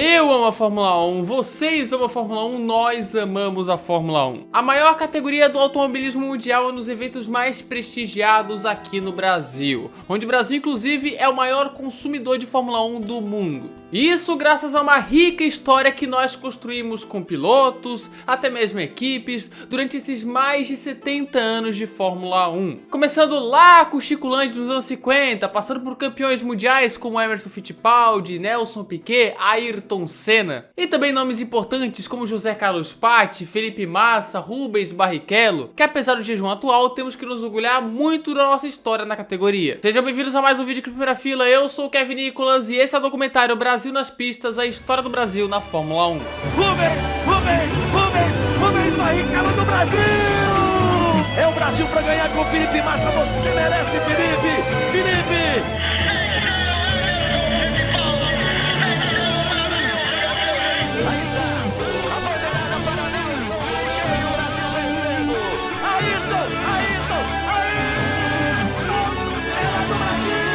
Eu amo a Fórmula 1, vocês amam a Fórmula 1, nós amamos a Fórmula 1. A maior categoria do automobilismo mundial é um dos eventos mais prestigiados aqui no Brasil, onde o Brasil inclusive é o maior consumidor de Fórmula 1 do mundo. Isso graças a uma rica história que nós construímos com pilotos, até mesmo equipes, durante esses mais de 70 anos de Fórmula 1. Começando lá com o Chico Landi nos anos 50, passando por campeões mundiais como Emerson Fittipaldi, Nelson Piquet, Ayrton Senna. E também nomes importantes como José Carlos Patti, Felipe Massa, Rubens Barrichello, que apesar do jejum atual, temos que nos orgulhar muito da nossa história na categoria. Sejam bem-vindos a mais um vídeo aqui na Primeira Fila, eu sou o Kevin Nicolas e esse é o documentário Brasil nas pistas, a história do Brasil na Fórmula 1. Rubens Barrichello do Brasil! É o Brasil para ganhar com o Felipe Massa, você merece, Felipe! Aí está, a bandeirada para Nelson, Piquet, o Brasil vencendo! Ayrton! Ela do Brasil!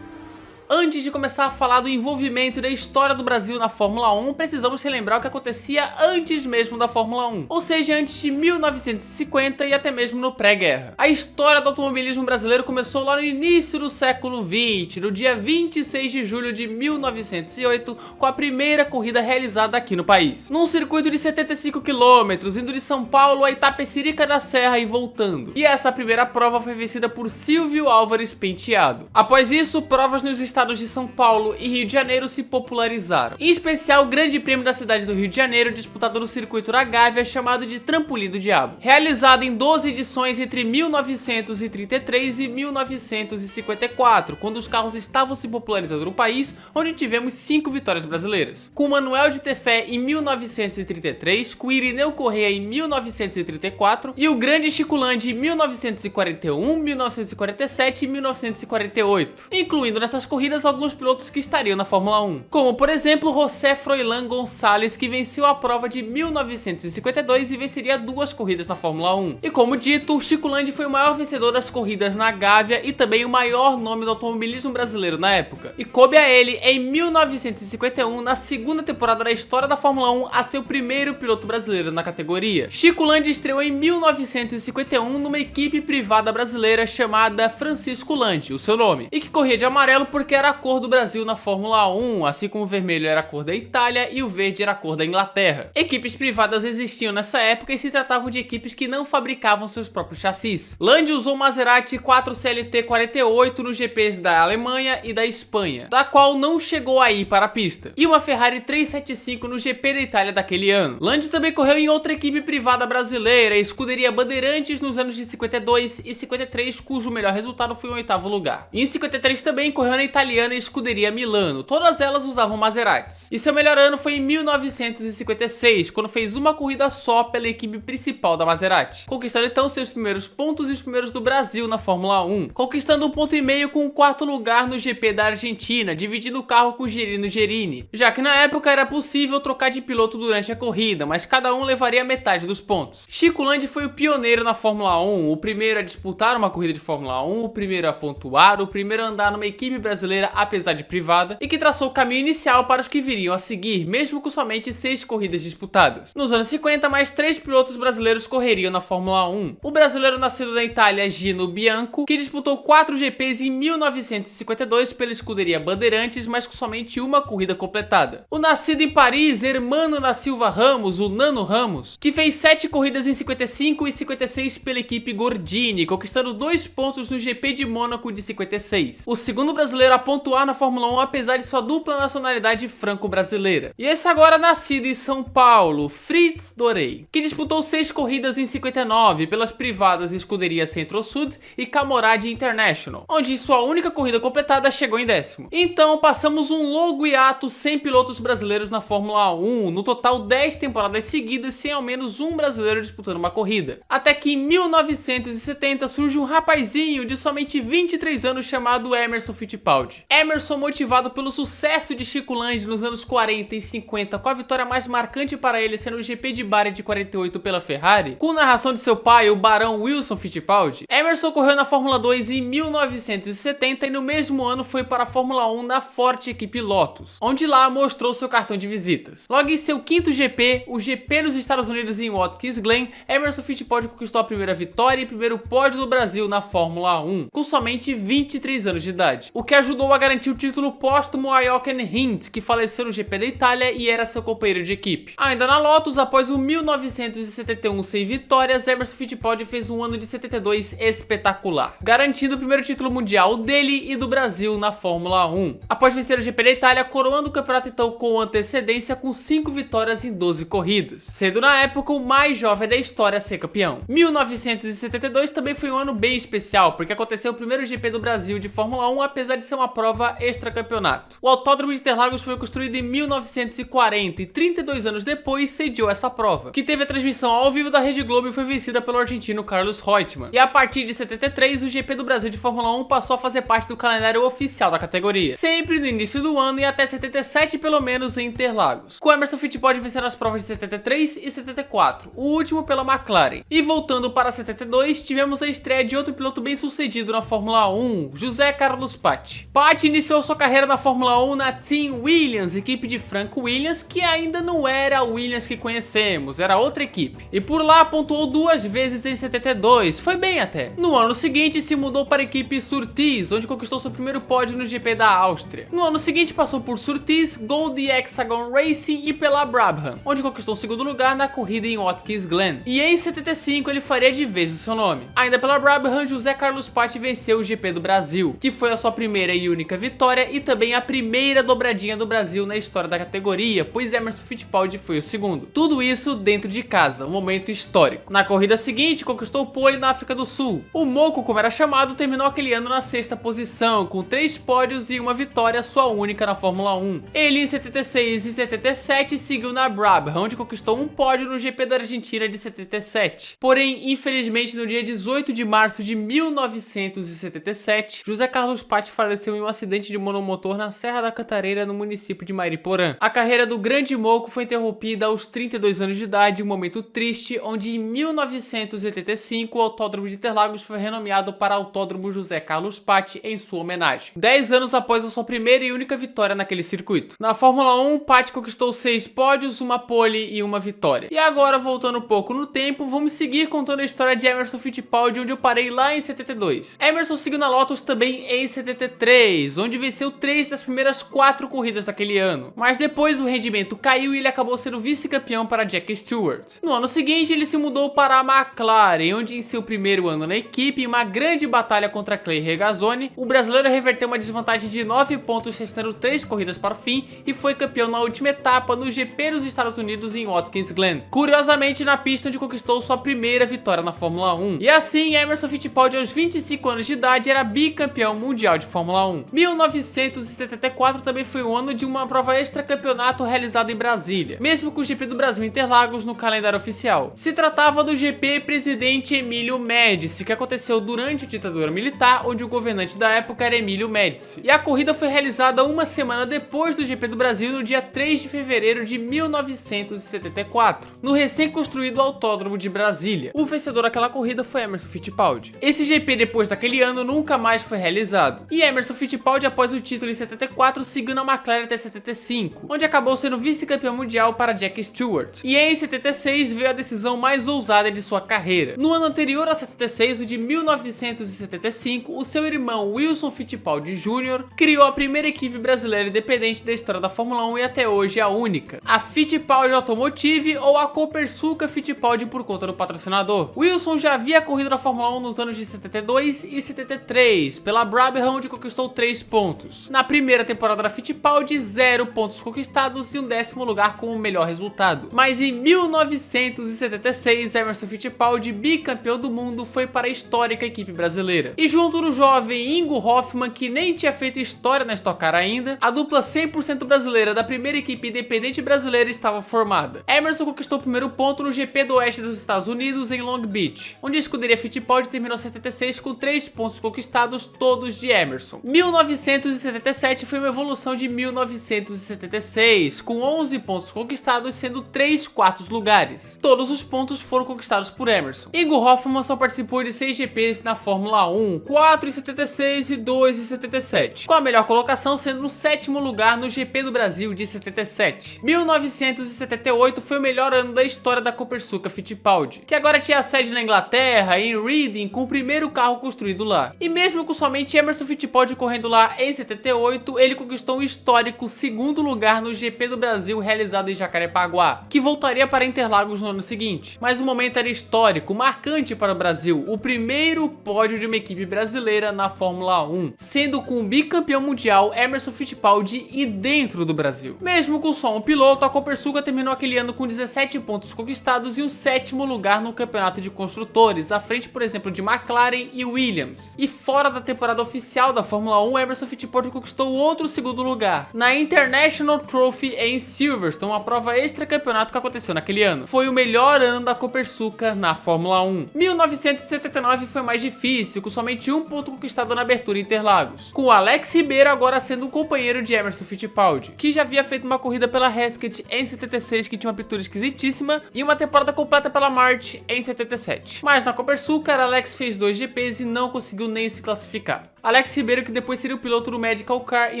Antes de começar a falar do envolvimento e da história do Brasil na Fórmula 1, precisamos relembrar o que acontecia antes mesmo da Fórmula 1, ou seja, antes de 1950 e até mesmo no pré-guerra. A história do automobilismo brasileiro começou lá no início do século XX, no dia 26 de julho de 1908, com a primeira corrida realizada aqui no país. Num circuito de 75 km, indo de São Paulo a Itapecerica da Serra e voltando. E essa primeira prova foi vencida por Silvio Álvares Penteado. Após isso, provas nos estados de São Paulo e Rio de Janeiro se popularizaram. Em especial o Grande Prêmio da cidade do Rio de Janeiro, disputado no circuito da Gávea, chamado de Trampolim do Diabo. Realizado em 12 edições entre 1933 e 1954, quando os carros estavam se popularizando no país, onde tivemos 5 vitórias brasileiras. Com Manuel de Tefé em 1933, com Irineu Corrêa em 1934 e o Grande Chico Landi em 1941, 1947 e 1948, incluindo nessas corridas alguns pilotos que estariam na Fórmula 1, como por exemplo José Froilán Gonçalves, que venceu a prova de 1952 e venceria 2 corridas na Fórmula 1. E como dito, o Chico Landi foi o maior vencedor das corridas na Gávea e também o maior nome do automobilismo brasileiro na época. E coube a ele, em 1951, na segunda temporada da história da Fórmula 1, a ser o primeiro piloto brasileiro na categoria. Chico Landi estreou em 1951 numa equipe privada brasileira chamada Francisco Landi, o seu nome, e que corria de amarelo porque era a cor do Brasil na Fórmula 1, assim como o vermelho era a cor da Itália e o verde era a cor da Inglaterra. Equipes privadas existiam nessa época e se tratavam de equipes que não fabricavam seus próprios chassis. Landi usou o Maserati 4CLT48 nos GPs da Alemanha e da Espanha, da qual não chegou a ir para a pista, e uma Ferrari 375 no GP da Itália daquele ano. Landi também correu em outra equipe privada brasileira, a Escuderia Bandeirantes, nos anos de 52 e 53, cujo melhor resultado foi o 8º lugar. E em 53 também correu na italiana Escuderia Milano, todas elas usavam Maseratis. E seu melhor ano foi em 1956, quando fez uma corrida só pela equipe principal da Maserati, conquistando então seus primeiros pontos e os primeiros do Brasil na Fórmula 1, conquistando 1,5 ponto com o 4º lugar no GP da Argentina, dividindo o carro com Gerino Gerini, já que na época era possível trocar de piloto durante a corrida, mas cada um levaria metade dos pontos. Chico Landi foi o pioneiro na Fórmula 1, o primeiro a disputar uma corrida de Fórmula 1, o primeiro a pontuar, o primeiro a andar numa equipe brasileira apesar de privada, e que traçou o caminho inicial para os que viriam a seguir, mesmo com somente 6 corridas disputadas. Nos anos 50, mais 3 pilotos brasileiros correriam na Fórmula 1. O brasileiro nascido na Itália, Gino Bianco, que disputou 4 GPs em 1952 pela Escuderia Bandeirantes, mas com somente uma corrida completada. O nascido em Paris, Hermano da Silva Ramos, o Nano Ramos, que fez 7 corridas em 55 e 56 pela equipe Gordini, conquistando 2 pontos no GP de Mônaco de 56. O segundo brasileiro a pontuar na Fórmula 1 apesar de sua dupla nacionalidade franco-brasileira. E esse agora nascido em São Paulo, Fritz Dorey, que disputou 6 corridas em 59 pelas privadas Escuderia Centro-Sud e Camorade International, onde sua única corrida completada chegou em 10º. Então passamos um longo hiato sem pilotos brasileiros na Fórmula 1, no total 10 temporadas seguidas sem ao menos um brasileiro disputando uma corrida. Até que em 1970 surge um rapazinho de somente 23 anos chamado Emerson Fittipaldi. Emerson, motivado pelo sucesso de Chico Lande nos anos 40 e 50, com a vitória mais marcante para ele sendo o GP de Bari de 48 pela Ferrari, com narração de seu pai, o barão Wilson Fittipaldi, Emerson correu na Fórmula 2 em 1970 e no mesmo ano foi para a Fórmula 1 na forte equipe Lotus, onde lá mostrou seu cartão de visitas. Logo em seu quinto GP, o GP nos Estados Unidos em Watkins Glen, Emerson Fittipaldi conquistou a primeira vitória e primeiro pódio do Brasil na Fórmula 1, com somente 23 anos de idade, o que ajudou a garantir o título póstumo a Jochen Rindt, que faleceu no GP da Itália e era seu companheiro de equipe. Ainda na Lotus, após o 1971 sem vitórias, Emerson Fittipaldi fez um ano de 72 espetacular, garantindo o primeiro título mundial dele e do Brasil na Fórmula 1. Após vencer o GP da Itália, coroando o campeonato então com antecedência com 5 vitórias em 12 corridas, sendo na época o mais jovem da história a ser campeão. 1972 também foi um ano bem especial, porque aconteceu o primeiro GP do Brasil de Fórmula 1, apesar de ser uma prova extra-campeonato. O Autódromo de Interlagos foi construído em 1940 e 32 anos depois sediou essa prova, que teve a transmissão ao vivo da Rede Globo e foi vencida pelo argentino Carlos Reutemann. E a partir de 73, o GP do Brasil de Fórmula 1 passou a fazer parte do calendário oficial da categoria, sempre no início do ano e até 77 pelo menos em Interlagos, com Emerson Fittipaldi vencendo as provas de 73 e 74, o último pela McLaren. E voltando para 72, tivemos a estreia de outro piloto bem sucedido na Fórmula 1, José Carlos Paty. Paty iniciou sua carreira na Fórmula 1 na Team Williams, equipe de Frank Williams, que ainda não era a Williams que conhecemos, era outra equipe. E por lá pontuou 2 vezes em 72, foi bem até. No ano seguinte se mudou para a equipe Surtees, onde conquistou seu primeiro pódio no GP da Áustria. No ano seguinte passou por Surtees, Gold Hexagon Racing e pela Brabham, onde conquistou o segundo lugar na corrida em Watkins Glen. E em 75 ele faria de vez o seu nome. Ainda pela Brabham, José Carlos Paty venceu o GP do Brasil, que foi a sua primeira e única vitória e também a primeira dobradinha do Brasil na história da categoria, pois Emerson Fittipaldi foi o segundo. Tudo isso dentro de casa, um momento histórico. Na corrida seguinte, conquistou o pole na África do Sul. O Moco, como era chamado, terminou aquele ano na 6ª posição, com 3 pódios e uma vitória, sua única na Fórmula 1. Ele em 76 e 77 seguiu na Brabham, onde conquistou um pódio no GP da Argentina de 77. Porém, infelizmente, no dia 18 de março de 1977, José Carlos Paty faleceu em um acidente de monomotor na Serra da Cantareira, no município de Mariporã. A carreira do grande Moco foi interrompida aos 32 anos de idade, um momento triste, onde em 1985 o Autódromo de Interlagos foi renomeado para Autódromo José Carlos Paty em sua homenagem, 10 anos após a sua primeira e única vitória naquele circuito. Na Fórmula 1, Paty conquistou 6 pódios, uma pole e uma vitória. E agora, voltando um pouco no tempo, vamos seguir contando a história de Emerson Fittipaldi, onde eu parei lá em 72. Emerson seguiu na Lotus também em 73, onde venceu 3 das primeiras 4 corridas daquele ano. Mas depois o rendimento caiu e ele acabou sendo vice-campeão para Jack Stewart. No ano seguinte, ele se mudou para a McLaren, onde em seu primeiro ano na equipe, em uma grande batalha contra Clay Regazzoni, o brasileiro reverteu uma desvantagem de 9 pontos, restando 3 corridas para o fim, e foi campeão na última etapa no GP dos Estados Unidos em Watkins Glen. Curiosamente, na pista onde conquistou sua primeira vitória na Fórmula 1. E assim, Emerson Fittipaldi, aos 25 anos de idade, era bicampeão mundial de Fórmula 1. 1974 também foi o ano de uma prova extra-campeonato realizada em Brasília, mesmo com o GP do Brasil Interlagos no calendário oficial. Se tratava do GP Presidente Emílio Médici, que aconteceu durante a ditadura militar, onde o governante da época era Emílio Médici. E a corrida foi realizada uma semana depois do GP do Brasil, no dia 3 de fevereiro de 1974, no recém-construído Autódromo de Brasília. O vencedor daquela corrida foi Emerson Fittipaldi. Esse GP depois daquele ano nunca mais foi realizado, e Emerson Fittipaldi, após o título em 74, seguiu na McLaren até 75, onde acabou sendo vice-campeão mundial para Jack Stewart. E em 76 veio a decisão mais ousada de sua carreira. No ano anterior a 76, o de 1975, o seu irmão Wilson Fittipaldi Jr. criou a primeira equipe brasileira independente da história da Fórmula 1 e até hoje a única, a Fittipaldi Automotive, ou a Copersucar Fittipaldi por conta do patrocinador. Wilson já havia corrido na Fórmula 1 nos anos de 72 e 73, pela Brabham, onde conquistou 3 pontos. Na primeira temporada da Fittipaldi, 0 pontos conquistados e um 10º lugar como o melhor resultado. Mas em 1976, Emerson Fittipaldi, bicampeão do mundo, foi para a histórica equipe brasileira. E junto do jovem Ingo Hoffmann, que nem tinha feito história na Stock Car ainda, a dupla 100% brasileira da primeira equipe independente brasileira estava formada. Emerson conquistou o primeiro ponto no GP do Oeste dos Estados Unidos em Long Beach, onde a escuderia Fittipaldi terminou 76 com 3 pontos conquistados, todos de Emerson. 1977 foi uma evolução de 1976, com 11 pontos conquistados, sendo 3 quartos lugares. Todos os pontos foram conquistados por Emerson. Igor Hoffmann só participou de 6 GPs na Fórmula 1, 4 em 76 e 2 em 77, com a melhor colocação sendo no 7º lugar no GP do Brasil de 77. 1978 foi o melhor ano da história da Copersucar Fittipaldi, que agora tinha sede na Inglaterra, em Reading, com o primeiro carro construído lá. E mesmo com somente Emerson Fittipaldi correndo lá em 78, ele conquistou um histórico 2º lugar no GP do Brasil realizado em Jacarepaguá, que voltaria para Interlagos no ano seguinte. Mas o momento era histórico, marcante para o Brasil, o primeiro pódio de uma equipe brasileira na Fórmula 1, sendo com o bicampeão mundial Emerson Fittipaldi e dentro do Brasil. Mesmo com só um piloto, a Copersucar terminou aquele ano com 17 pontos conquistados e um 7º lugar no campeonato de construtores, à frente, por exemplo, de McLaren e Williams. E fora da temporada oficial da Fórmula 1, Emerson Fittipaldi conquistou outro 2º lugar, na International Trophy em Silverstone, uma prova extra-campeonato que aconteceu naquele ano. Foi o melhor ano da Copersucar na Fórmula 1. 1979 foi mais difícil, com somente um ponto conquistado na abertura em Interlagos, com o Alex Ribeiro agora sendo um companheiro de Emerson Fittipaldi, que já havia feito uma corrida pela Hesketh em 76, que tinha uma pintura esquisitíssima, e uma temporada completa pela March em 77. Mas na Copersucar, Alex fez 2 GPs e não conseguiu nem se classificar. Alex Ribeiro, que depois seria o piloto do Medical Car em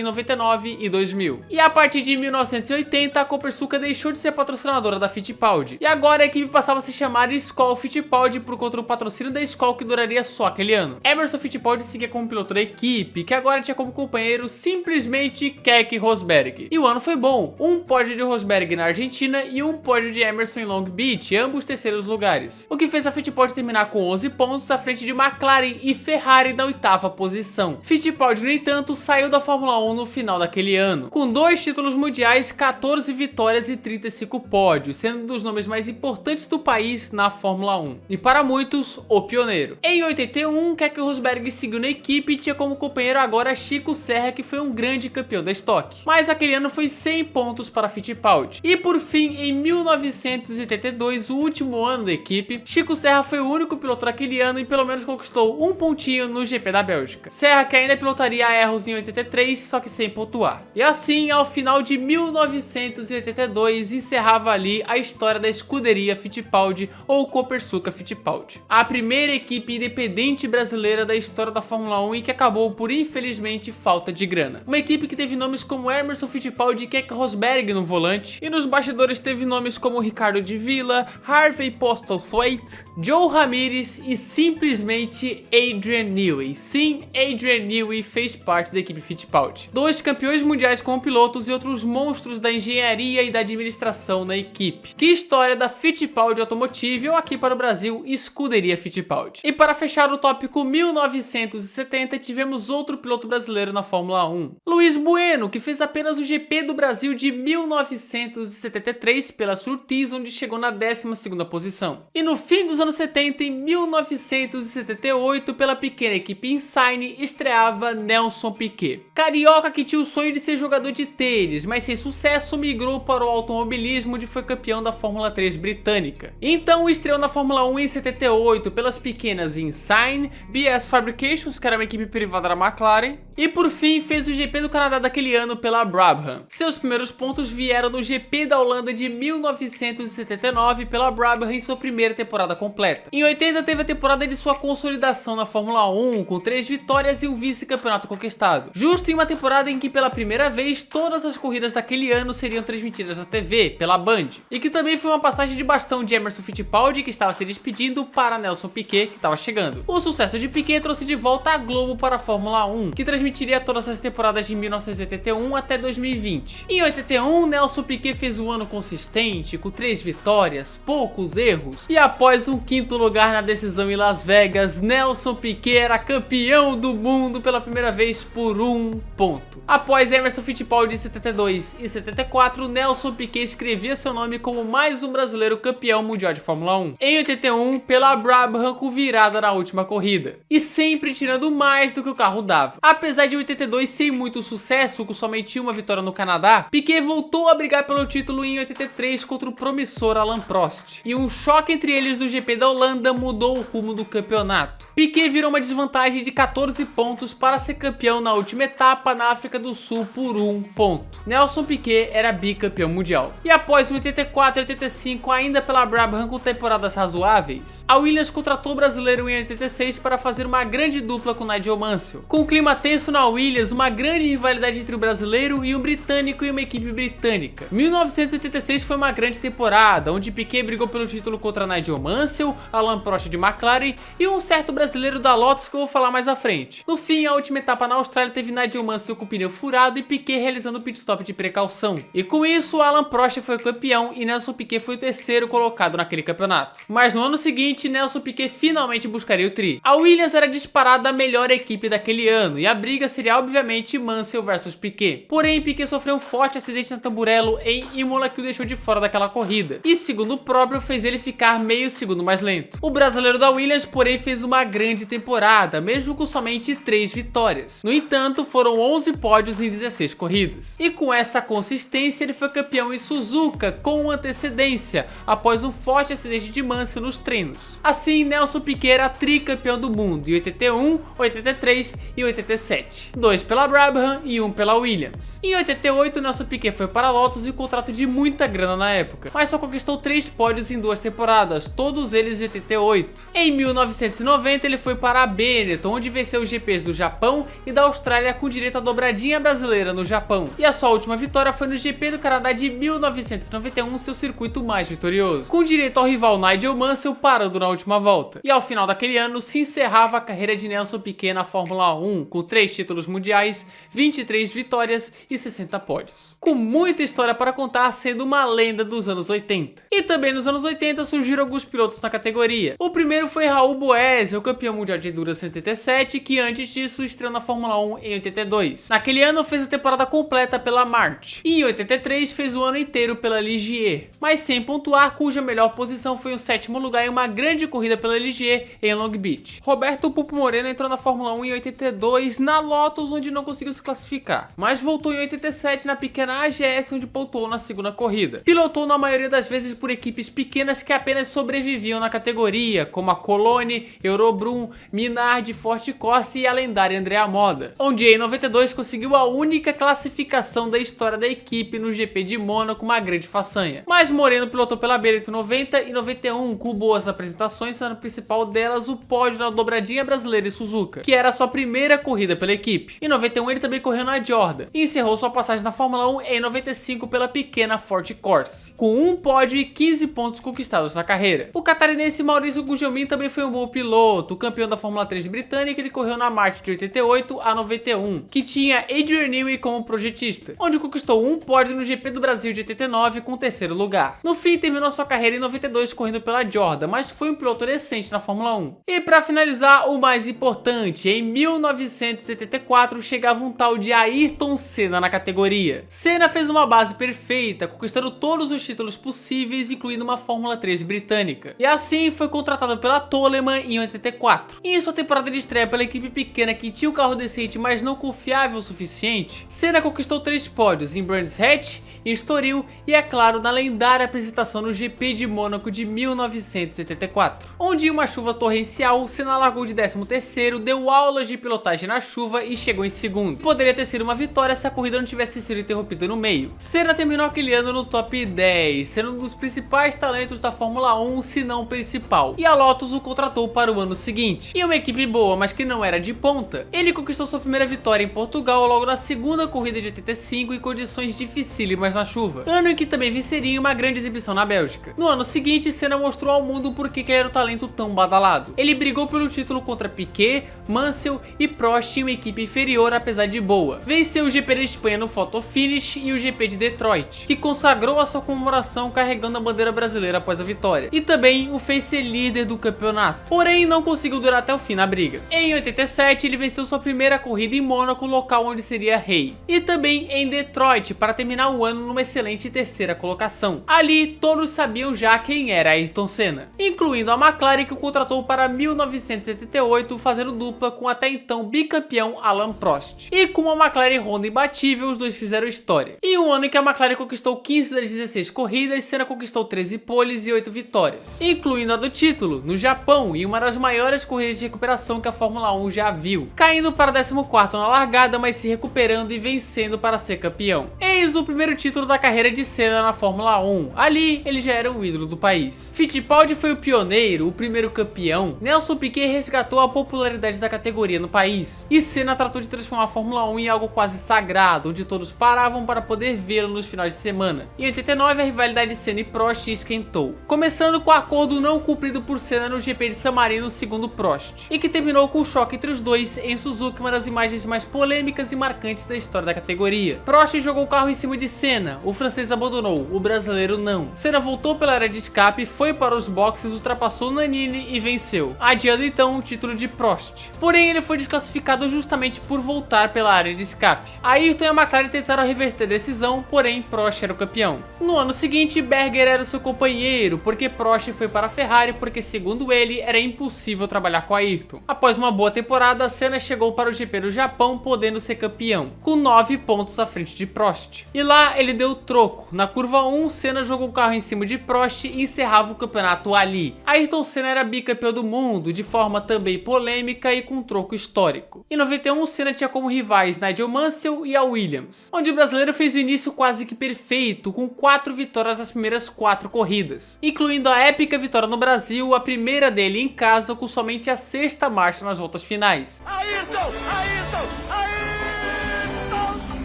99 e 2000. E a partir de 1980, a Copersucar deixou de ser patrocinadora da Fittipaldi, e agora a equipe passava a se chamar Skoll Fittipaldi por conta do patrocínio da Skoll, que duraria só aquele ano. Emerson Fittipaldi seguia como piloto da equipe, que agora tinha como companheiro simplesmente Keke Rosberg. E o ano foi bom, um pódio de Rosberg na Argentina e um pódio de Emerson em Long Beach, ambos terceiros lugares, o que fez a Fittipaldi terminar com 11 pontos à frente de McLaren e Ferrari na 8ª posição. Fittipaldi, no entanto, saiu da Fórmula 1 no final daquele ano, com 2 títulos mundiais, 14 vitórias e 35 pódios, sendo um dos nomes mais importantes do país na Fórmula 1. E para muitos, o pioneiro. Em 81, Keke Rosberg seguiu na equipe e tinha como companheiro agora Chico Serra, que foi um grande campeão da Stock. Mas aquele ano foi 100 pontos para Fittipaldi. E por fim, em 1982, o último ano da equipe, Chico Serra foi o único piloto daquele ano e pelo menos conquistou um pontinho no GP da Bélgica. Serra, que ainda pilotaria a Erros em 83, só que sem pontuar. E assim, ao final de 1982, encerrava ali a história da escuderia Fittipaldi, ou Copersucar Fittipaldi, a primeira equipe independente brasileira da história da Fórmula 1 e que acabou por, infelizmente, falta de grana. Uma equipe que teve nomes como Emerson Fittipaldi e Keke Rosberg no volante, e nos bastidores teve nomes como Ricardo de Villa, Harvey Postlethwaite, Joe Ramirez e simplesmente Adrian Newey. Sim, Adrian Newey fez parte da equipe Fittipaldi. 2 campeões mundiais como pilotos e outros monstros da engenharia e da administração na equipe. Que história da Fittipaldi Automotive, ou aqui para o Brasil, Escuderia Fittipaldi. E para fechar o tópico 1970, tivemos outro piloto brasileiro na Fórmula 1. Luiz Bueno, que fez apenas o GP do Brasil de 1973 pela Surtees, onde chegou na 12ª posição. E no fim dos anos 70, em 1978, pela pequena equipe Insign, estreava Nelson Piquet. Carioca que tinha o sonho de ser jogador de tênis, mas sem sucesso migrou para o automobilismo, onde foi campeão da Fórmula 3 britânica. Então estreou na Fórmula 1 em 78 pelas pequenas Insign, BS Fabrications, que era uma equipe privada da McLaren, e por fim fez o GP do Canadá daquele ano pela Brabham. Seus primeiros pontos vieram no GP da Holanda de 1979 pela Brabham em sua primeira temporada completa. Em 80 teve a temporada de sua consolidação na Fórmula 1, com 3 vitórias e um vice-campeonato conquistado. Justo em uma temporada em que pela primeira vez todas as corridas daquele ano seriam transmitidas na TV, pela Band. E que também foi uma passagem de bastão de Emerson Fittipaldi, que estava se despedindo, para Nelson Piquet, que estava chegando. O sucesso de Piquet trouxe de volta a Globo para a Fórmula 1, que transmitiria todas as temporadas de 1981 até 2020. Em 81, Nelson Piquet fez um ano consistente, com 3 vitórias, poucos erros, e após um 5º lugar na decisão em Las Vegas, Nelson Piquet era campeão do mundo pela primeira vez por 1 ponto. Após Emerson Fittipaldi em 72 e 74, Nelson Piquet escrevia seu nome como mais um brasileiro campeão mundial de Fórmula 1. Em 81, pela Brabham, com virada na última corrida, e sempre tirando mais do que o carro dava. Apesar de 82 sem muito sucesso, com somente uma vitória no Canadá, Piquet voltou a brigar pelo título em 83 contra o promissor Alain Prost, e um choque entre eles do GP da Holanda mudou o rumo do campeonato. Piquet virou uma desvantagem de 14 pontos para ser campeão na última etapa na África do Sul por 1 ponto. Nelson Piquet era bicampeão mundial. E após 84 e 85 ainda pela Brabham com temporadas razoáveis, a Williams contratou o brasileiro em 86 para fazer uma grande dupla com Nigel Mansell. Com o clima tenso na Williams, uma grande rivalidade entre o brasileiro e um britânico e uma equipe britânica. 1986 foi uma grande temporada, onde Piquet brigou pelo título contra Nigel Mansell, Alain Prost de McLaren e um certo brasileiro da Lotus que eu vou falar mais à frente. No fim, a última etapa na Austrália teve Nigel Mansell com o pneu furado e Piquet realizando o pit stop de precaução. E com isso, Alain Prost foi campeão e Nelson Piquet foi o terceiro colocado naquele campeonato. Mas no ano seguinte, Nelson Piquet finalmente buscaria o tri. A Williams era disparada a melhor equipe daquele ano e a briga seria obviamente Mansell versus Piquet. Porém, Piquet sofreu um forte acidente na Tamburello em Imola que o deixou de fora daquela corrida. E segundo o próprio, fez ele ficar meio segundo mais lento. O brasileiro da Williams, porém, fez uma grande temporada, mesmo com somente 3 vitórias. No entanto, foram 11 pódios em 16 corridas. E com essa consistência, ele foi campeão em Suzuka com antecedência, após um forte acidente de Mansell nos treinos. Assim, Nelson Piquet era tricampeão do mundo em 81, 83 e 87. 2 pela Brabham e 1 pela Williams. Em 88, Nelson Piquet foi para a Lotus e um contrato de muita grana na época, mas só conquistou 3 pódios em 2 temporadas, todos eles em 88. Em 1990, ele foi para a Benetton, onde venceu os GPs do Japão e da Austrália com direito à dobradinha brasileira no Japão. E a sua última vitória foi no GP do Canadá de 1991, seu circuito mais vitorioso, com direito ao rival Nigel Mansell parando na última volta. E ao final daquele ano, se encerrava a carreira de Nelson Piquet na Fórmula 1, com 3 títulos mundiais, 23 vitórias e 60 pódios. Com muita história para contar, sendo uma lenda dos anos 80. E também nos anos 80 surgiram alguns pilotos na categoria. O primeiro foi Raul Boesel, campeão mundial de Endurance em 87, que antes disso estreou na Fórmula 1 em 82. Naquele ano fez a temporada completa pela March. E em 83 fez o ano inteiro pela Ligier, mas sem pontuar, cuja melhor posição foi o 7º lugar em uma grande corrida pela Ligier em Long Beach. Roberto Pupo Moreno entrou na Fórmula 1 em 82 na Lotus, onde não conseguiu se classificar, mas voltou em 87 na pequena AGS, onde pontuou na segunda corrida. Pilotou na maioria das vezes por equipes pequenas que apenas sobreviviam na categoria, como a Coloni, Eurobrum, Minardi, Forte Corse e a lendária Andrea Moda, onde em 92 conseguiu a única classificação da história da equipe no GP de Mônaco, uma grande façanha. Mas Moreno pilotou pela Benetton 90 e 91 com boas apresentações, sendo a principal delas o pódio na dobradinha brasileira em Suzuka, que era a sua primeira corrida pela equipe. Em 91 ele também correu na Jordan e encerrou sua passagem na Fórmula 1 em 95 pela pequena Forte Corse, com 1 pódio e 15 pontos conquistados na carreira. O catarinense Maurício Gugelmin também foi um bom piloto, campeão da Fórmula 3 britânica. Ele correu na March de 88 a 91, que tinha Adrian Newey como projetista, onde conquistou 1 pódio no GP do Brasil de 89 com o 3º lugar. No fim, terminou sua carreira em 92 correndo pela Jordan, mas foi um piloto decente na Fórmula 1. E para finalizar, o mais importante, em 1974 chegava um tal de Ayrton Senna na categoria. Senna fez uma base perfeita, conquistando todos os títulos possíveis, incluindo uma Fórmula 3 britânica. E assim foi contratado pela Toleman em 84. E em sua temporada de estreia pela equipe pequena que tinha um carro decente, mas não confiável o suficiente, Senna conquistou 3 pódios em Brands Hatch, em Estoril e, é claro, na lendária apresentação no GP de Mônaco de 1984, onde em uma chuva torrencial, Senna largou de 13º, deu aulas de pilotagem na chuva e chegou em segundo. Poderia ter sido uma vitória se a corrida não tivesse sido interrompida no meio. Senna terminou aquele ano no top 10, sendo um dos principais talentos da Fórmula 1, se não o principal, e a Lotus o contratou para o ano seguinte. E uma equipe boa, mas que não era de ponta, ele conquistou sua primeira vitória em Portugal logo na segunda corrida de 85 em condições dificílimas na chuva, ano em que também venceria uma grande exibição na Bélgica. No ano seguinte, Senna mostrou ao mundo por que ele era um talento tão badalado. Ele brigou pelo título contra Piquet, Mansell e Prost em uma equipe inferior apesar de boa. Venceu o GP da Espanha no photo finish e o GP de Detroit, que consagrou a sua comemoração carregando a bandeira brasileira após a vitória, e também o fez ser líder do campeonato, porém não conseguiu durar até o fim na briga. Em 87 ele venceu sua primeira corrida em Mônaco, local onde seria rei, e também em Detroit para terminar o ano numa excelente terceira colocação. Ali, todos sabiam já quem era Ayrton Senna, incluindo a McLaren, que o contratou para 1978, fazendo dupla com até então bicampeão Alain Prost. E com a McLaren Honda imbatível, os dois fizeram história. E um ano em que a McLaren conquistou 15 das 16 corridas, Senna conquistou 13 poles e 8 vitórias, incluindo a do título, no Japão, em uma das maiores corridas de recuperação que a Fórmula 1 já viu, caindo para 14º na largada, mas se recuperando e vencendo para ser campeão. Eis o primeiro título da carreira de Senna na Fórmula 1. Ali, ele já era um ídolo do país. Fittipaldi foi o pioneiro, o primeiro campeão. Nelson Piquet resgatou a popularidade da categoria no país. E Senna tratou de transformar a Fórmula 1 em algo quase sagrado, onde todos paravam para poder vê-lo nos finais de semana. Em 89, a rivalidade de Senna e Prost esquentou, começando com o acordo não cumprido por Senna no GP de San Marino segundo Prost, e que terminou com o choque entre os dois em Suzuka, uma das imagens mais polêmicas e marcantes da história da categoria. Prost jogou o carro em cima de Senna, o francês abandonou, o brasileiro não. Senna voltou pela área de escape, foi para os boxes, ultrapassou Nannini e venceu, adiando então o título de Prost. Porém, ele foi desclassificado justamente por voltar pela área de escape. Ayrton e a McLaren tentaram reverter a decisão, porém Prost era o campeão. No ano seguinte, Berger era o seu companheiro, porque Prost foi para a Ferrari porque, segundo ele, era impossível trabalhar com Ayrton. Após uma boa temporada, Senna chegou para o GP do Japão, podendo ser campeão, com 9 pontos à frente de Prost. E lá ele deu troco. Na curva 1, Senna jogou o carro em cima de Prost e encerrava o campeonato ali. Ayrton Senna era bicampeão do mundo, de forma também polêmica e com um troco histórico. Em 91, Senna tinha como rivais Nigel Mansell e a Williams, onde o brasileiro fez o início quase que perfeito, com 4 vitórias nas primeiras 4 corridas, incluindo a épica vitória no Brasil, a primeira dele em casa, com somente a 6ª marcha nas voltas finais. Ayrton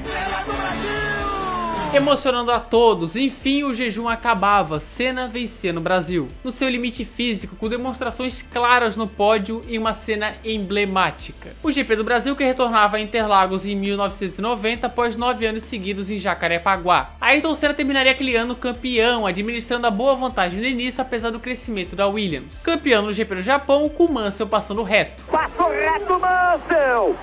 Senna do Brasil! Emocionando a todos, enfim o jejum acabava, Senna vencia no Brasil, no seu limite físico, com demonstrações claras no pódio e uma cena emblemática. O GP do Brasil, que retornava a Interlagos em 1990 após 9 anos seguidos em Jacarepaguá. Ayrton Senna terminaria aquele ano campeão, administrando a boa vantagem no início apesar do crescimento da Williams. Campeão no GP do Japão, com Mansell passando reto. Passo reto, Mansell!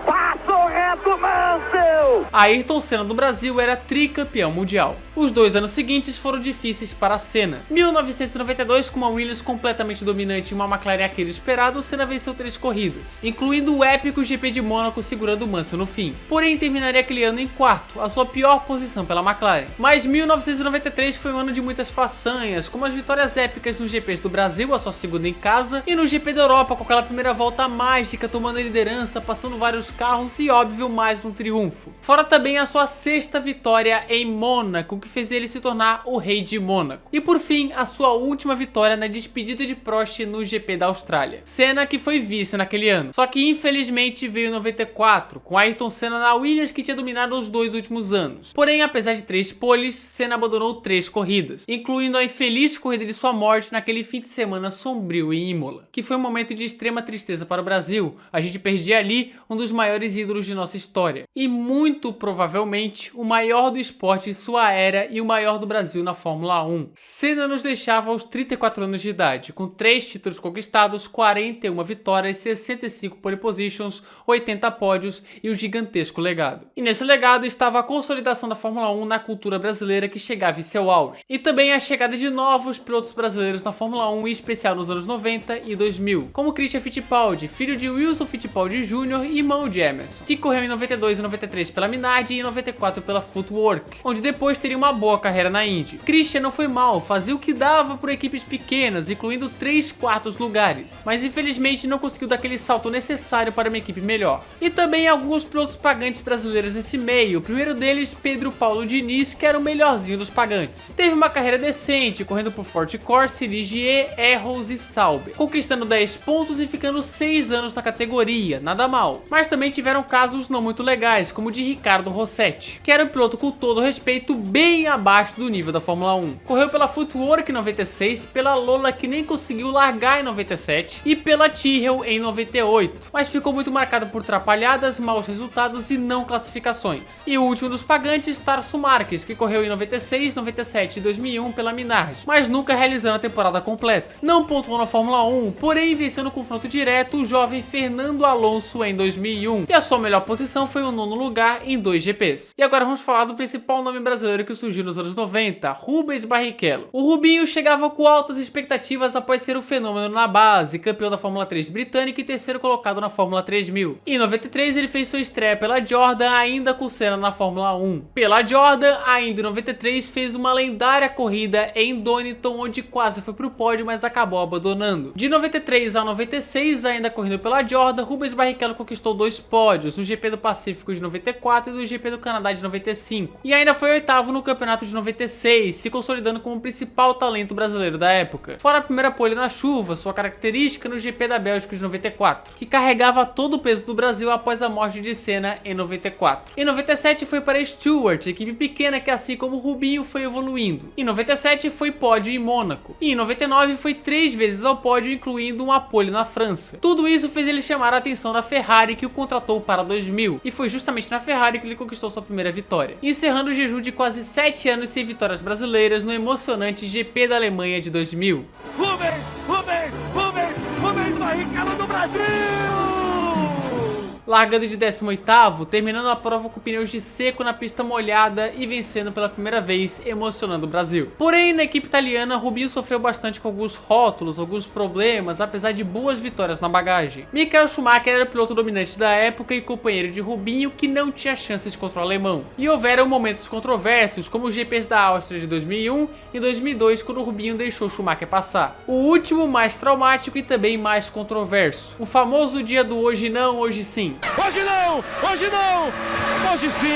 Passo reto, Mansell! Ayrton Senna do Brasil era tricampeão mundial. Os 2 anos seguintes foram difíceis para Senna. 1992, com uma Williams completamente dominante e uma McLaren aquele esperado, Senna venceu 3 corridas, incluindo o épico GP de Mônaco segurando Mansell no fim. Porém, terminaria aquele ano em quarto, a sua pior posição pela McLaren. Mas 1993 foi um ano de muitas façanhas, como as vitórias épicas nos GPs do Brasil, a sua segunda em casa, e no GP da Europa, com aquela primeira volta mágica, tomando a liderança, passando vários carros e, óbvio, mais um triunfo. Fora também a sua 6ª vitória em Mônaco, que fez ele se tornar o rei de Mônaco. E por fim, a sua última vitória na despedida de Prost no GP da Austrália. Senna, que foi vice naquele ano. Só que infelizmente veio em 94, com Ayrton Senna na Williams, que tinha dominado os 2 últimos anos. Porém, apesar de 3 poles, Senna abandonou 3 corridas, incluindo a infeliz corrida de sua morte naquele fim de semana sombrio em Imola, que foi um momento de extrema tristeza para o Brasil. A gente perdia ali um dos maiores ídolos de nossa história, e muito provavelmente o maior do esporte em sua era e o maior do Brasil na Fórmula 1. Senna nos deixava aos 34 anos de idade, com 3 títulos conquistados, 41 vitórias, 65 pole positions, 80 pódios e um gigantesco legado. E nesse legado estava a consolidação da Fórmula 1 na cultura brasileira, que chegava em seu auge, e também a chegada de novos pilotos brasileiros na Fórmula 1, em especial nos anos 90 e 2000, como Christian Fittipaldi, filho de Wilson Fittipaldi Jr. e irmão de Emerson, que correu em 92 e 93 pela Minardi e em 94 pela Footwork, onde depois teria uma boa carreira na Indy. Christian não foi mal, fazia o que dava por equipes pequenas, incluindo 3 quartos lugares, mas infelizmente não conseguiu dar aquele salto necessário para uma equipe melhor. E também alguns pilotos pagantes brasileiros nesse meio, o primeiro deles, Pedro Paulo Diniz, que era o melhorzinho dos pagantes. Teve uma carreira decente, correndo por Forte Corse, Ligier, Erros e Sauber, conquistando 10 pontos e ficando 6 anos na categoria, nada mal. Mas também tiveram casos não muito legais, como o de Ricardo Rossetti, que era um piloto, com todo respeito, bem abaixo do nível da Fórmula 1. Correu pela Footwork em 96, pela Lola, que nem conseguiu largar em 97, e pela Tyrrell em 98, mas ficou muito marcado por atrapalhadas, maus resultados e não classificações. E o último dos pagantes, Tarso Marques, que correu em 96, 97 e 2001 pela Minardi, mas nunca realizando a temporada completa. Não pontuou na Fórmula 1, porém venceu no confronto direto o jovem Fernando Alonso em 2001. 2001, e a sua melhor posição foi o 9º lugar em 2 GPs. E agora vamos falar do principal nome brasileiro que surgiu nos anos 90, Rubens Barrichello. O Rubinho chegava com altas expectativas após ser o fenômeno na base, campeão da Fórmula 3 britânica e terceiro colocado na Fórmula 3000. Em 93 ele fez sua estreia pela Jordan, ainda com Senna na Fórmula 1. Pela Jordan, ainda em 93, fez uma lendária corrida em Donington, onde quase foi pro pódio, mas acabou abandonando. De 93 a 96, ainda correndo pela Jordan, Rubens Barrichello conquistou 2 pódios, no GP do Pacífico de 94 e no GP do Canadá de 95. E ainda foi 8º no campeonato de 96, se consolidando como o principal talento brasileiro da época. Fora a primeira pole na chuva, sua característica no GP da Bélgica de 94, que carregava todo o peso do Brasil após a morte de Senna em 94. Em 97 foi para Stewart, equipe pequena que, assim como o Rubinho, foi evoluindo. Em 97 foi pódio em Mônaco. E em 99 foi 3 vezes ao pódio, incluindo uma pole na França. Tudo isso fez ele chamar a atenção da Ferrari, que o contratou para 2000. E foi justamente na Ferrari que ele conquistou sua primeira vitória, encerrando o jejum de quase 7 anos sem vitórias brasileiras no emocionante GP da Alemanha de 2000. Rubens Barrichello do Brasil! Largando de 18º, terminando a prova com pneus de seco na pista molhada e vencendo pela primeira vez, emocionando o Brasil. Porém, na equipe italiana, Rubinho sofreu bastante com alguns rótulos, alguns problemas, apesar de boas vitórias na bagagem. Michael Schumacher era o piloto dominante da época e companheiro de Rubinho, que não tinha chances contra o alemão. E houveram momentos controversos, como os GPs da Áustria de 2001 e 2002, quando o Rubinho deixou Schumacher passar. O último mais traumático e também mais controverso, o famoso dia do hoje não, hoje sim. Hoje não! Hoje não! Hoje sim!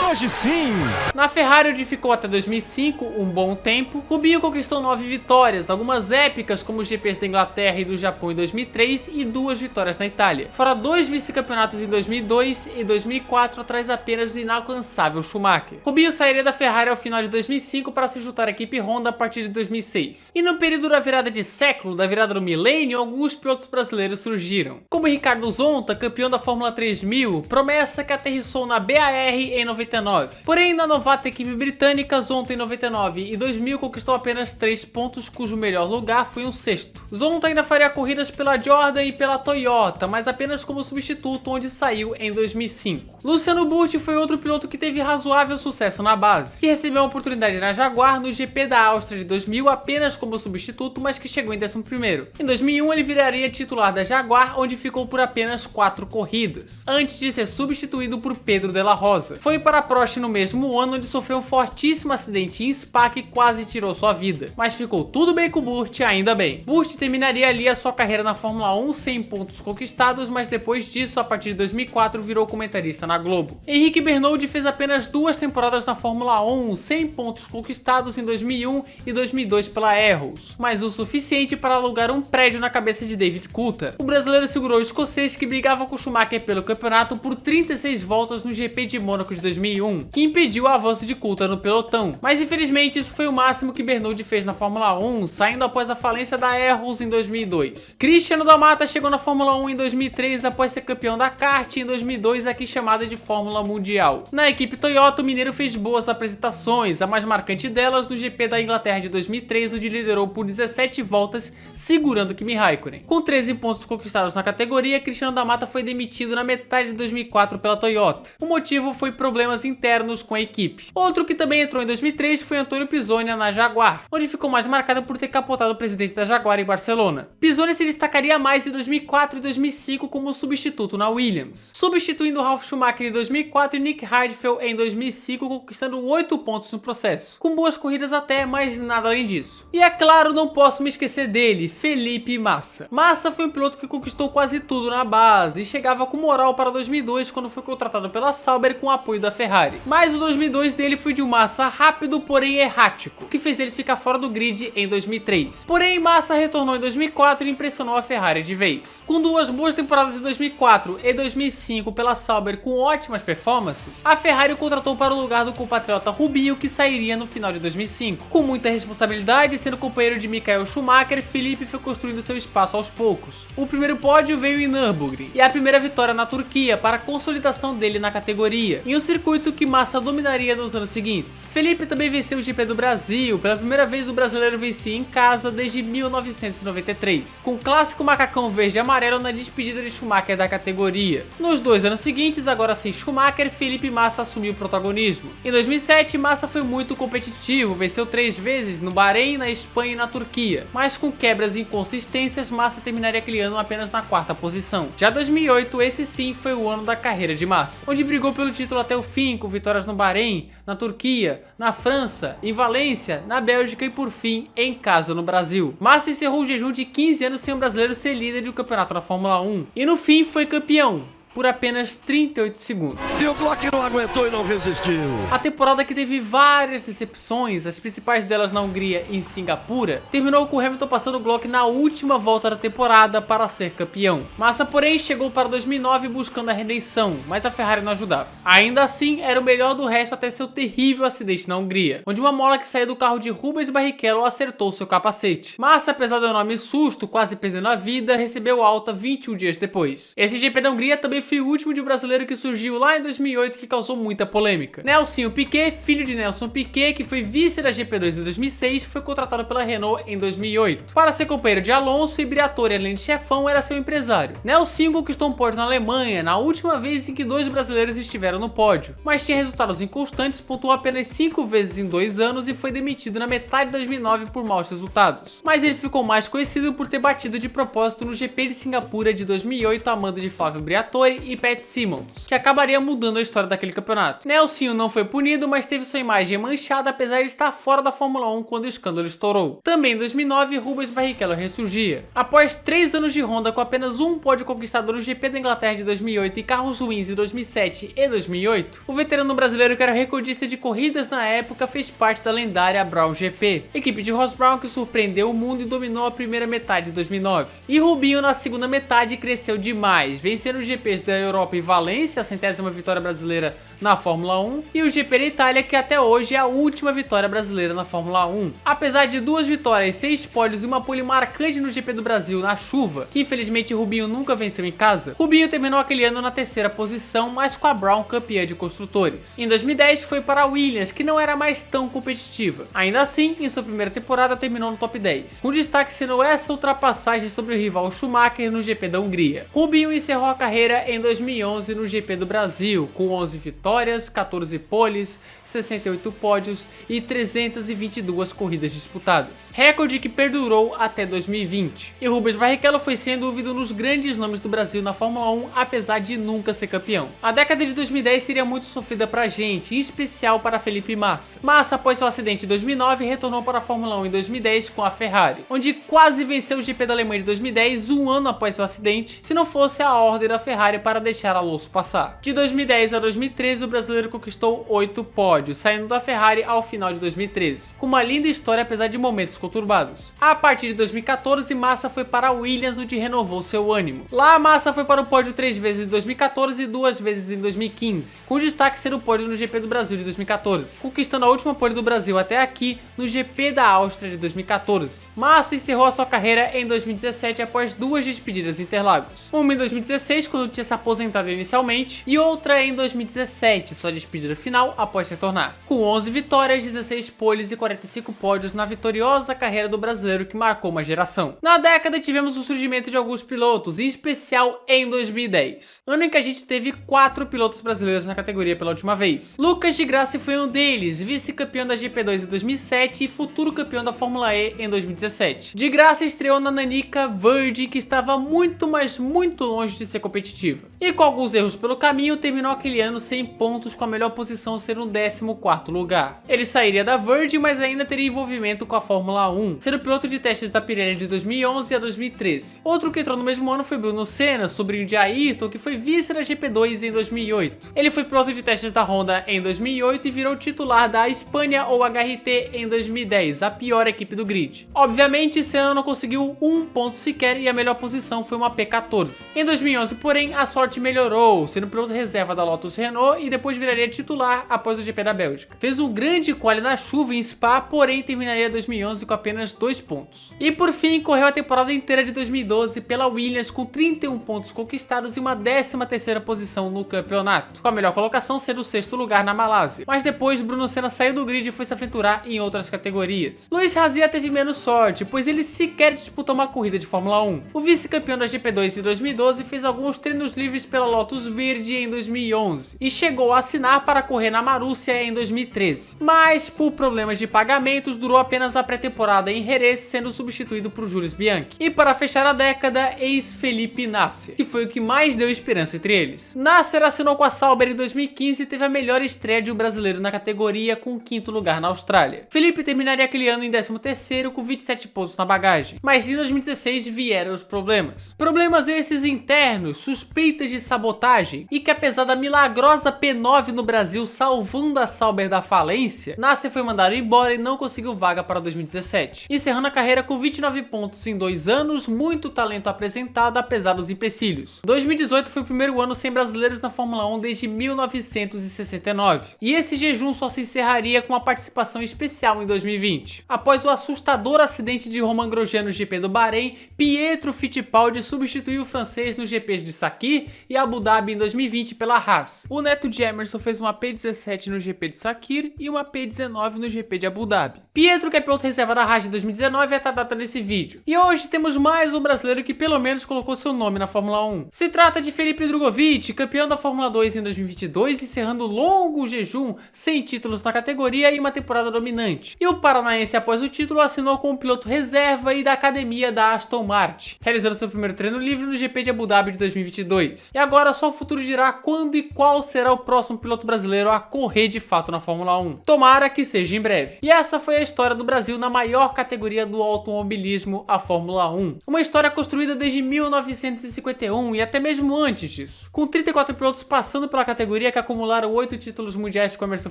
Hoje sim! Na Ferrari, onde ficou até 2005, um bom tempo, Rubinho conquistou 9 vitórias, algumas épicas como os GPs da Inglaterra e do Japão em 2003 e 2 vitórias na Itália. Fora 2 vice-campeonatos em 2002 e 2004, atrás apenas do inalcançável Schumacher. Rubinho sairia da Ferrari ao final de 2005 para se juntar à equipe Honda a partir de 2006. E no período da virada de século, da virada do milênio, alguns pilotos brasileiros surgiram, como Ricardo Zonta, campeão da Fórmula 3000, promessa que aterrissou na BAR em 99. Porém, na novata equipe britânica, Zonta em 99 e 2000 conquistou apenas 3 pontos, cujo melhor lugar foi um 6º. Zonta ainda faria corridas pela Jordan e pela Toyota, mas apenas como substituto, onde saiu em 2005. Luciano Burti foi outro piloto que teve razoável sucesso na base, que recebeu uma oportunidade na Jaguar no GP da Áustria de 2000 apenas como substituto, mas que chegou em 11º. Em 2001 ele viraria titular da Jaguar, onde ficou por apenas 4 corridas, antes de ser substituído por Pedro de la Rosa. Foi para a Prost no mesmo ano, onde sofreu um fortíssimo acidente em Spa que quase tirou sua vida, mas ficou tudo bem com Burti, ainda bem. Burti terminaria ali a sua carreira na Fórmula 1 sem pontos conquistados, mas depois disso, a partir de 2004, virou comentarista na Globo. Henrique Bernoldi fez apenas 2 temporadas na Fórmula 1, 100 pontos conquistados em 2001 e 2002 pela Arrows, mas o suficiente para alugar um prédio na cabeça de David Coulthard. O brasileiro segurou o escocês, que brigava com Schumacher pelo campeonato por 36 voltas no GP de Mônaco de 2001, que impediu o avanço de Coulthard no pelotão. Mas infelizmente isso foi o máximo que Bernoldi fez na Fórmula 1, saindo após a falência da Arrows em 2002. Cristiano da Mata chegou na Fórmula 1 em 2003 após ser campeão da kart e em 2002 aqui chamada de Fórmula Mundial. Na equipe Toyota, o mineiro fez boas apresentações, a mais marcante delas no GP da Inglaterra de 2003, onde liderou por 17 voltas, segurando Kimi Raikkonen. Com 13 pontos conquistados na categoria, Cristiano da Mata foi demitido na metade de 2004 pela Toyota. O motivo foi problemas internos com a equipe. Outro que também entrou em 2003 foi Antônio Pizzonia na Jaguar, onde ficou mais marcado por ter capotado o presidente da Jaguar em Barcelona. Pizzonia se destacaria mais em 2004 e 2005 como substituto na Williams, substituindo Ralf Schumacher em 2004 e Nick Heidfeld em 2005, conquistando 8 pontos no processo, com boas corridas até, mas nada além disso. E é claro, não posso me esquecer dele, Felipe Massa. Massa foi um piloto que conquistou quase tudo na base e chegava com moral para 2002, quando foi contratado pela Sauber com o apoio da Ferrari. Mas o 2002 dele foi de um Massa rápido, porém errático, que fez ele ficar fora do grid em 2003. Porém, Massa retornou em 2004 e impressionou a Ferrari de vez. Com 2 boas temporadas em 2004 e 2005 pela Sauber com ótimas performances, a Ferrari o contratou para o lugar do compatriota Rubinho, que sairia no final de 2005. Com muita responsabilidade, sendo companheiro de Michael Schumacher, Felipe foi construindo seu espaço aos poucos. O primeiro pódio veio em Nürburgring e a primeira vitória na Turquia para a consolidação dele na categoria, em um circuito muito que Massa dominaria nos anos seguintes. Felipe também venceu o GP do Brasil, pela primeira vez o brasileiro vencia em casa desde 1993, com o clássico macacão verde e amarelo na despedida de Schumacher da categoria. Nos 2 anos seguintes, agora sem Schumacher, Felipe Massa assumiu o protagonismo. Em 2007, Massa foi muito competitivo, venceu 3 vezes no Bahrein, na Espanha e na Turquia, mas com quebras e inconsistências, Massa terminaria aquele ano apenas na 4ª posição. Já 2008, esse sim foi o ano da carreira de Massa, onde brigou pelo título até o fim, com vitórias no Bahrein, na Turquia, na França, em Valência, na Bélgica e por fim, em casa no Brasil. Massa encerrou o jejum de 15 anos sem um brasileiro ser líder de um campeonato na Fórmula 1 e no fim foi campeão por apenas 38 segundos. E o Glock não aguentou e não resistiu. A temporada que teve várias decepções, as principais delas na Hungria e em Singapura, terminou com Hamilton passando o Glock na última volta da temporada para ser campeão. Massa, porém, chegou para 2009 buscando a redenção, mas a Ferrari não ajudava. Ainda assim, era o melhor do resto até seu terrível acidente na Hungria, onde uma mola que saía do carro de Rubens Barrichello acertou seu capacete. Massa, apesar do enorme susto, quase perdendo a vida, recebeu alta 21 dias depois. Esse GP da Hungria também foi o último de brasileiro que surgiu lá em 2008 que causou muita polêmica. Nelsinho Piquet, filho de Nelson Piquet, que foi vice da GP2 em 2006, foi contratado pela Renault em 2008. Para ser companheiro de Alonso, e Briatore, além de chefão, era seu empresário. Nelsinho conquistou um pódio na Alemanha, na última vez em que 2 brasileiros estiveram no pódio, mas tinha resultados inconstantes, pontuou apenas 5 vezes em 2 anos e foi demitido na metade de 2009 por maus resultados. Mas ele ficou mais conhecido por ter batido de propósito no GP de Singapura de 2008 a mando de Flávio Briatore e Pat Simmons, que acabaria mudando a história daquele campeonato. Nelsinho não foi punido, mas teve sua imagem manchada apesar de estar fora da Fórmula 1 quando o escândalo estourou. Também em 2009, Rubens Barrichello ressurgia. Após 3 anos de Honda com apenas um pódio conquistado no GP da Inglaterra de 2008 e carros ruins em 2007 e 2008, o veterano brasileiro que era recordista de corridas na época fez parte da lendária Brown GP, equipe de Ross Brown que surpreendeu o mundo e dominou a primeira metade de 2009. E Rubinho na segunda metade cresceu demais, vencendo os GPs da Europa e Valência, a 100ª vitória brasileira na Fórmula 1, e o GP da Itália, que até hoje é a última vitória brasileira na Fórmula 1. Apesar de 2 vitórias, 6 pódios e uma pole marcante no GP do Brasil na chuva, que infelizmente Rubinho nunca venceu em casa, Rubinho terminou aquele ano na 3ª posição, mas com a Brown campeã de construtores. Em 2010 foi para a Williams, que não era mais tão competitiva. Ainda assim, em sua primeira temporada terminou no top 10, com destaque sendo essa ultrapassagem sobre o rival Schumacher no GP da Hungria. Rubinho encerrou a carreira em 2011 no GP do Brasil, com 11 vitórias, 14 poles, 68 pódios e 322 corridas disputadas. Recorde que perdurou até 2020. E Rubens Barrichello foi sem dúvida um dos grandes nomes do Brasil na Fórmula 1, apesar de nunca ser campeão. A década de 2010 seria muito sofrida pra gente, em especial para Felipe Massa. Massa, após seu acidente em 2009, retornou para a Fórmula 1 em 2010 com a Ferrari, onde quase venceu o GP da Alemanha de 2010, um ano após seu acidente, se não fosse a ordem da Ferrari para deixar Alonso passar. De 2010 a 2013, o brasileiro conquistou 8 pódios, saindo da Ferrari ao final de 2013, com uma linda história apesar de momentos conturbados. A partir de 2014, Massa foi para a Williams, onde renovou seu ânimo. Lá, Massa foi para o pódio 3 vezes em 2014 e 2 vezes em 2015, com destaque ser o pódio no GP do Brasil de 2014, conquistando a última pole do Brasil até aqui no GP da Áustria de 2014. Massa encerrou a sua carreira em 2017 após 2 despedidas em Interlagos. Uma em 2016, quando tinha se aposentado inicialmente, e outra em 2017, sua despedida final após retornar. Com 11 vitórias, 16 poles e 45 pódios na vitoriosa carreira do brasileiro que marcou uma geração. Na década tivemos o surgimento de alguns pilotos, em especial em 2010, ano em que a gente teve 4 pilotos brasileiros na categoria pela última vez. Lucas de Grassi foi um deles, vice-campeão da GP2 em 2007 e futuro campeão da Fórmula E em 2017. De Grassi estreou na Nanica Verde, que estava muito, mas muito longe de ser competitiva. E com alguns erros pelo caminho, terminou aquele ano sem pontos, com a melhor posição ser um 14º lugar. Ele sairia da Verde, mas ainda teria envolvimento com a Fórmula 1, sendo piloto de testes da Pirelli de 2011 a 2013. Outro que entrou no mesmo ano foi Bruno Senna, sobrinho de Ayrton, que foi vice da GP2 em 2008. Ele foi piloto de testes da Honda em 2008 e virou titular da Espanha ou HRT em 2010, a pior equipe do grid. Obviamente, Senna não conseguiu um ponto sequer e a melhor posição foi uma P14. Em 2011, porém, a sorte melhorou, sendo piloto reserva da Lotus Renault e depois viraria titular após o GP da Bélgica. Fez um grande quali na chuva em Spa, porém terminaria 2011 com apenas 2 pontos. E por fim, correu a temporada inteira de 2012 pela Williams com 31 pontos conquistados e uma 13ª posição no campeonato, com a melhor colocação sendo o 6º lugar na Malásia. Mas depois, Bruno Senna saiu do grid e foi se aventurar em outras categorias. Luiz Razia teve menos sorte, pois ele sequer disputou uma corrida de Fórmula 1. O vice-campeão da GP2 em 2012 fez alguns treinos livres pela Lotus Verde em 2011 e chegou a assinar para correr na Marúcia em 2013. Mas, por problemas de pagamentos, durou apenas a pré-temporada em Jerez, sendo substituído por Jules Bianchi. E para fechar a década, eis Felipe Nasser, que foi o que mais deu esperança entre eles. Nasser assinou com a Sauber em 2015 e teve a melhor estreia de um brasileiro na categoria, com o 5º lugar na Austrália. Felipe terminaria aquele ano em 13º com 27 pontos na bagagem, mas em 2016 vieram os problemas. Problemas esses internos, suspeitas de sabotagem e que, apesar da milagrosa P9 no Brasil salvando a Sauber da falência, Nasser foi mandado embora e não conseguiu vaga para 2017, encerrando a carreira com 29 pontos em 2 anos, muito talento apresentado apesar dos empecilhos. 2018 foi o primeiro ano sem brasileiros na Fórmula 1 desde 1969, e esse jejum só se encerraria com uma participação especial em 2020. Após o assustador acidente de Romain Grosjean no GP do Bahrein, Pietro Fittipaldi substituiu o francês nos GPs de Sakir e Abu Dhabi em 2020 pela Haas. O neto de Emerson fez uma P17 no GP de Sakir e uma P19 no GP de Abu Dhabi. Pietro, que é piloto reserva da Haas de 2019, é a data nesse vídeo. E hoje temos mais um brasileiro que pelo menos colocou seu nome na Fórmula 1. Se trata de Felipe Drugovich, campeão da Fórmula 2 em 2022, encerrando longo jejum sem títulos na categoria e uma temporada dominante. E o paranaense, após o título, assinou como piloto reserva e da academia da Aston Martin, realizando seu primeiro treino livre no GP de Abu Dhabi de 2022. E agora só o futuro dirá quando e qual será o próximo piloto brasileiro a correr de fato na Fórmula 1. Tomara que seja em breve. E essa foi a história do Brasil na maior categoria do automobilismo, a Fórmula 1. Uma história construída desde 1951 e até mesmo antes disso, com 34 pilotos passando pela categoria que acumularam 8 títulos mundiais com Emerson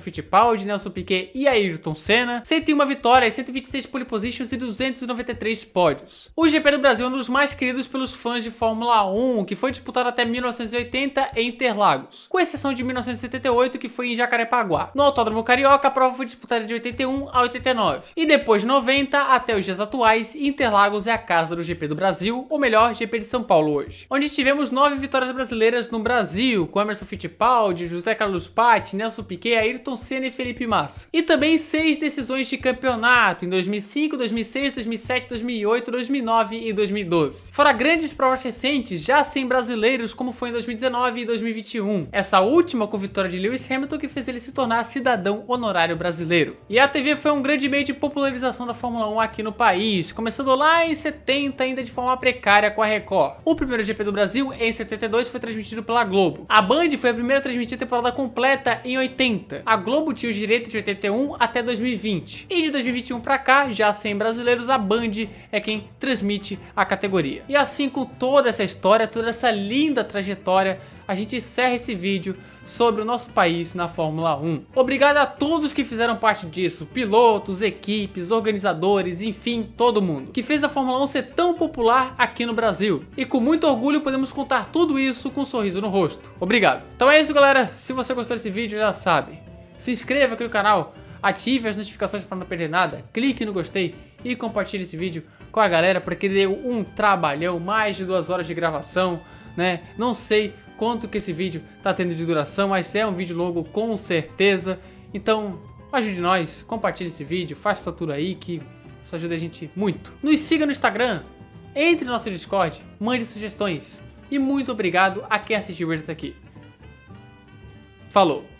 Fittipaldi, Nelson Piquet e Ayrton Senna, 101 vitórias, 126 pole positions e 293 pódios. O GP do Brasil é um dos mais queridos pelos fãs de Fórmula 1, que foi disputado até 1980 em Interlagos, com exceção de 1978, que foi em Jacarepaguá. No Autódromo Carioca, a prova foi disputada de 81 a 89. E depois de 90 até os dias atuais, Interlagos é a casa do GP do Brasil, ou melhor, GP de São Paulo hoje, onde tivemos 9 vitórias brasileiras no Brasil, com Emerson Fittipaldi, José Carlos Patti, Nelson Piquet, Ayrton Senna e Felipe Massa. E também 6 decisões de campeonato em 2005, 2006, 2007, 2008, 2009 e 2012. Fora grandes provas recentes, já sem brasileiros, como foi em 2019 e 2021. Essa última com vitória de Lewis Hamilton, que fez ele se tornar cidadão honorário brasileiro. E a TV foi um grande meio de popularização da Fórmula 1 aqui no país, começando lá em 70, ainda de forma precária com a Record. O primeiro GP do Brasil, em 72, foi transmitido pela Globo. A Band foi a primeira a transmitir a temporada completa em 80. A Globo tinha os direitos de 81 até 2020. E de 2021 pra cá, já sem brasileiros, a Band é quem transmite a categoria. E assim, com toda essa história, toda essa linda trajetória, a gente encerra esse vídeo sobre o nosso país na Fórmula 1. Obrigado a todos que fizeram parte disso, pilotos, equipes, organizadores, enfim, todo mundo, que fez a Fórmula 1 ser tão popular aqui no Brasil. E com muito orgulho podemos contar tudo isso com um sorriso no rosto. Obrigado. Então é isso, galera. Se você gostou desse vídeo, já sabe, se inscreva aqui no canal, ative as notificações para não perder nada, clique no gostei e compartilhe esse vídeo com a galera, porque deu um trabalhão, mais de 2 horas de gravação, né? Não sei quanto que esse vídeo tá tendo de duração, mas é um vídeo longo com certeza. Então ajude nós, compartilhe esse vídeo, faça tudo aí que isso ajuda a gente muito. Nos siga no Instagram, entre no nosso Discord, mande sugestões. E muito obrigado a quem assistiu o vídeo até aqui. Falou!